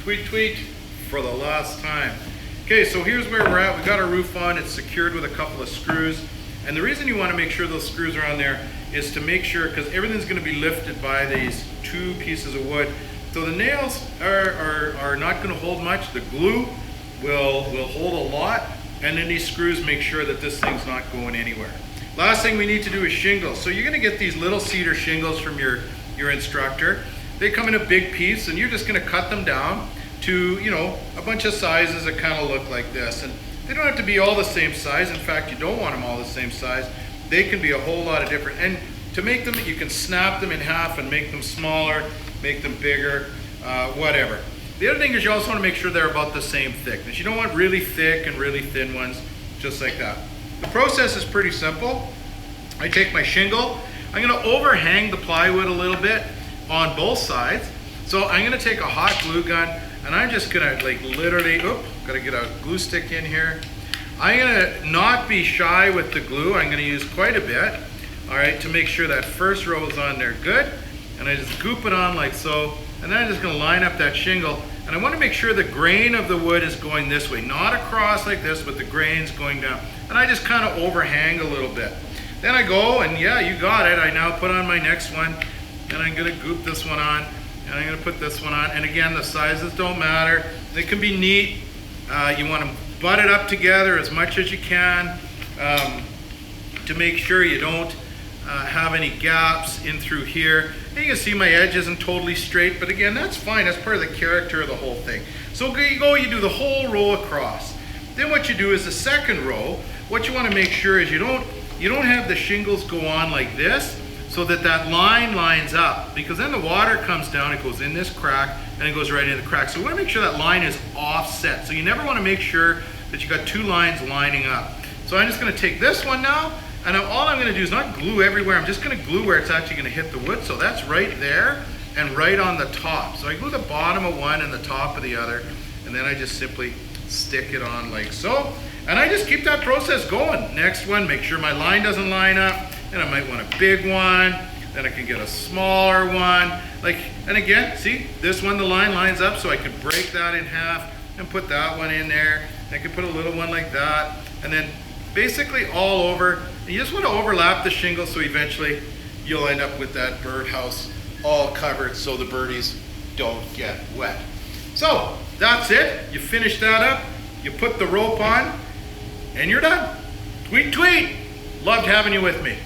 Tweet, tweet for the last time. Okay, so here's where we're at. We got our roof on. It's secured with a couple of screws. And the reason you want to make sure those screws are on there is to make sure, because everything's going to be lifted by these two pieces of wood. So the nails are not going to hold much. The glue will hold a lot. And then these screws make sure that this thing's not going anywhere. Last thing we need to do is shingles. So you're going to get these little cedar shingles from your instructor. They come in a big piece, and you're just going to cut them down to, you know, a bunch of sizes that kind of look like this. And they don't have to be all the same size. In fact, you don't want them all the same size. They can be a whole lot of different. And to make them, you can snap them in half and make them smaller, make them bigger, whatever. The other thing is you also want to make sure they're about the same thickness. You don't want really thick and really thin ones, just like that. The process is pretty simple. I take my shingle. I'm going to overhang the plywood a little bit on both sides. So I'm going to take a hot glue gun, and I'm just going to like literally, got to get a glue stick in here. I'm going to not be shy with the glue. I'm going to use quite a bit, all right, to make sure that first row is on there good. And I just goop it on like so. And then I'm just going to line up that shingle. And I want to make sure the grain of the wood is going this way, not across like this, but the grain's going down. And I just kind of overhang a little bit. Then I go, and yeah, you got it. I now put on my next one, and I'm going to goop this one on, and I'm going to put this one on. And again, the sizes don't matter. They can be neat. You want to butt it up together as much as you can to make sure you don't have any gaps in through here. And you can see my edge isn't totally straight, but again, that's fine. That's part of the character of the whole thing. So you do the whole row across. Then what you do is the second row, what you want to make sure is you don't have the shingles go on like this, so that line lines up, because then the water comes down, it goes in this crack, and it goes right in the crack. So we want to make sure that line is offset. So you never want to make sure that you got two lines lining up. So I'm just going to take this one now, and all I'm going to do is not glue everywhere. I'm just going to glue where it's actually going to hit the wood. So that's right there and right on the top. So I glue the bottom of one and the top of the other, and then I just simply stick it on like so. And I just keep that process going. Next one, make sure my line doesn't line up. And I might want a big one. Then I can get a smaller one. And again, see, this one, the line lines up, so I can break that in half and put that one in there. I can put a little one like that. And then basically all over. And you just want to overlap the shingle so eventually you'll end up with that birdhouse all covered so the birdies don't get wet. So that's it. You finish that up. You put the rope on, and you're done. Tweet, tweet. Loved having you with me.